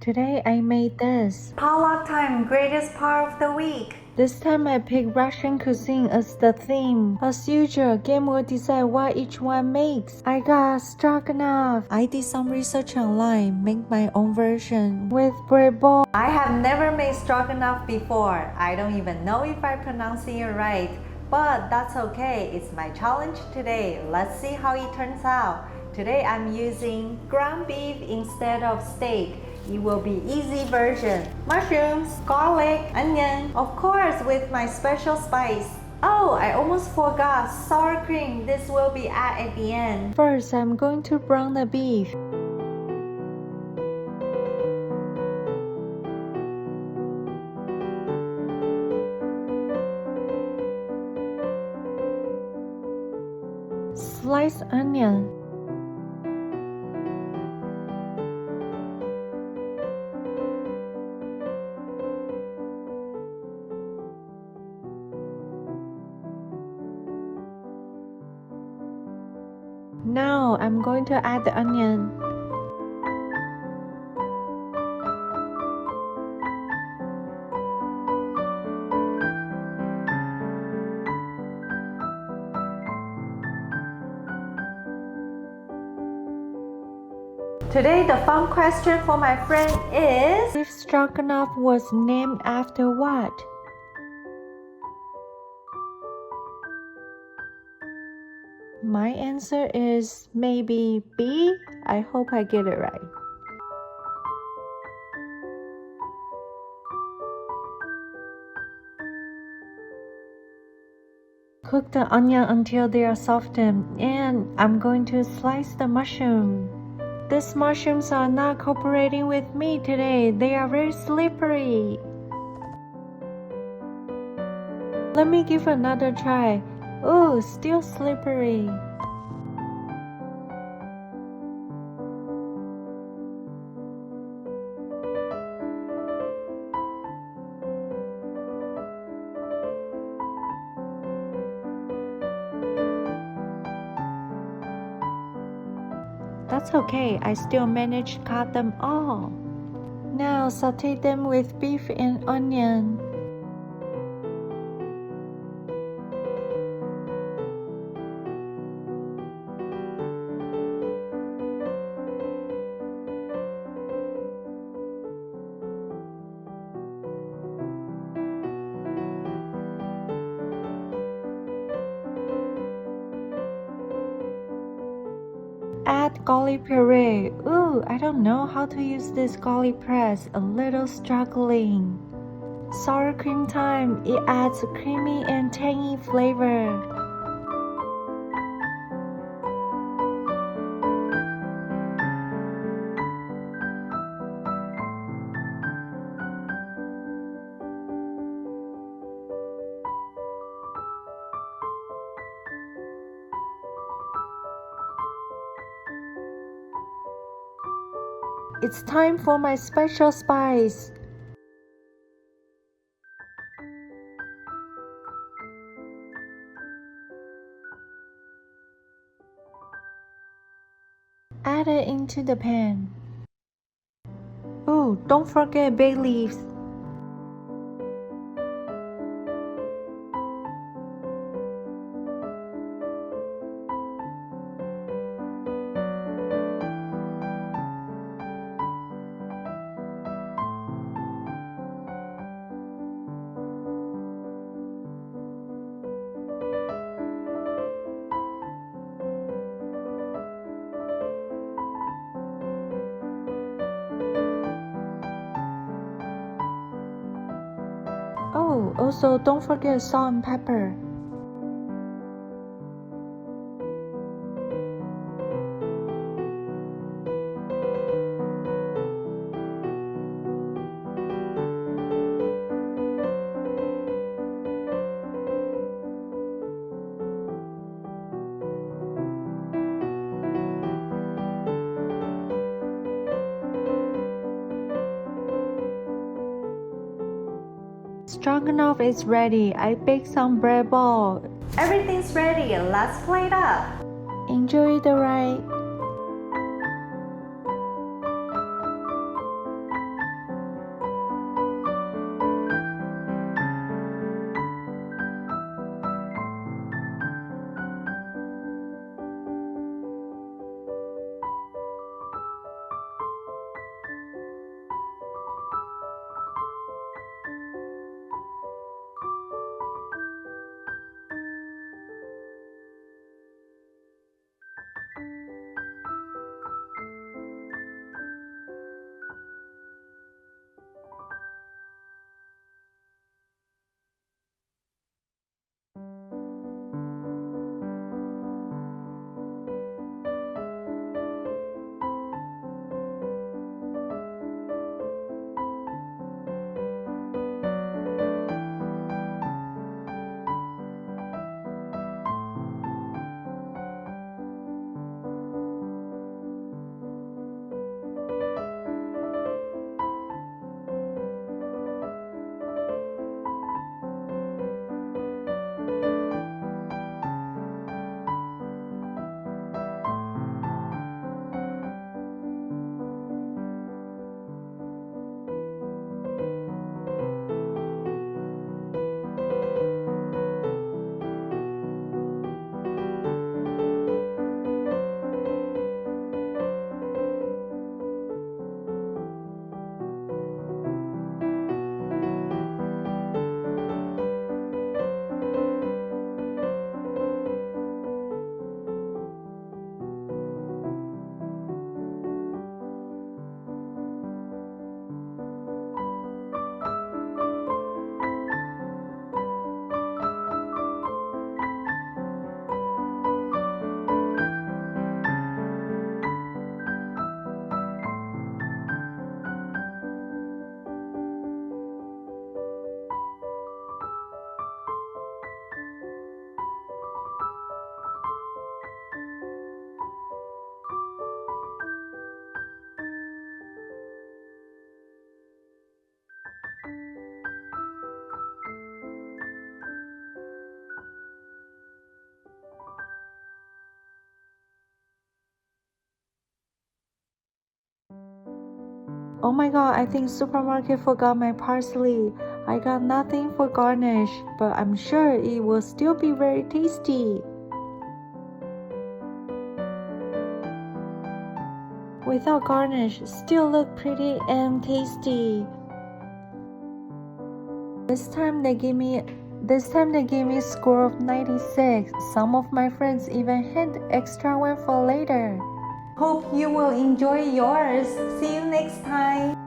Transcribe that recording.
Today I made this. Potluck time, greatest part of the week. This time I picked Russian cuisine as the theme. As usual, game will decide what each one makes. I got Stroganoff. I did some research online, make my own version with bread ball. I have never made stroganoff before. I don't even know if I pronounce it right. But that's okay, it's my challenge today. Let's see how it turns out. Today I'm using ground beef instead of steak. It will be easy version. Mushrooms, garlic, onion, of course with my special spice. Oh, I almost forgot sour cream. This will be added at the end. First, I'm going to brown the beef. Sliced onion. Now I'm going to add the onion. Today the fun question for my friend is, Beef stroganoff was named after what? My answer is maybe B. I hope I get it right. Cook the onion until they are softened, and I'm going to slice the mushroom. These mushrooms are not cooperating with me today. They are very slippery. Let me give another try. Oh, still slippery. That's okay, I still managed to cut them all. Now saute them with beef and onion. Add garlic puree. Ooh, I don't know how to use this garlic press. A little struggling. Sour cream time. It adds a creamy and tangy flavor. It's time for my special spice. Add it into the pan. Oh, don't forget bay leaves. Oh, also don't forget salt and pepper. Stroganoff is ready. I baked some bread ball. everything's ready, let's plate up. Enjoy the ride. Oh my god, I think supermarket forgot my parsley. I got nothing for garnish, but I'm sure it will still be very tasty. Without garnish, still look pretty and tasty. This time they gave me a score of 96. Some of my friends even hid extra one for later. Hope you will enjoy yours. See you next time.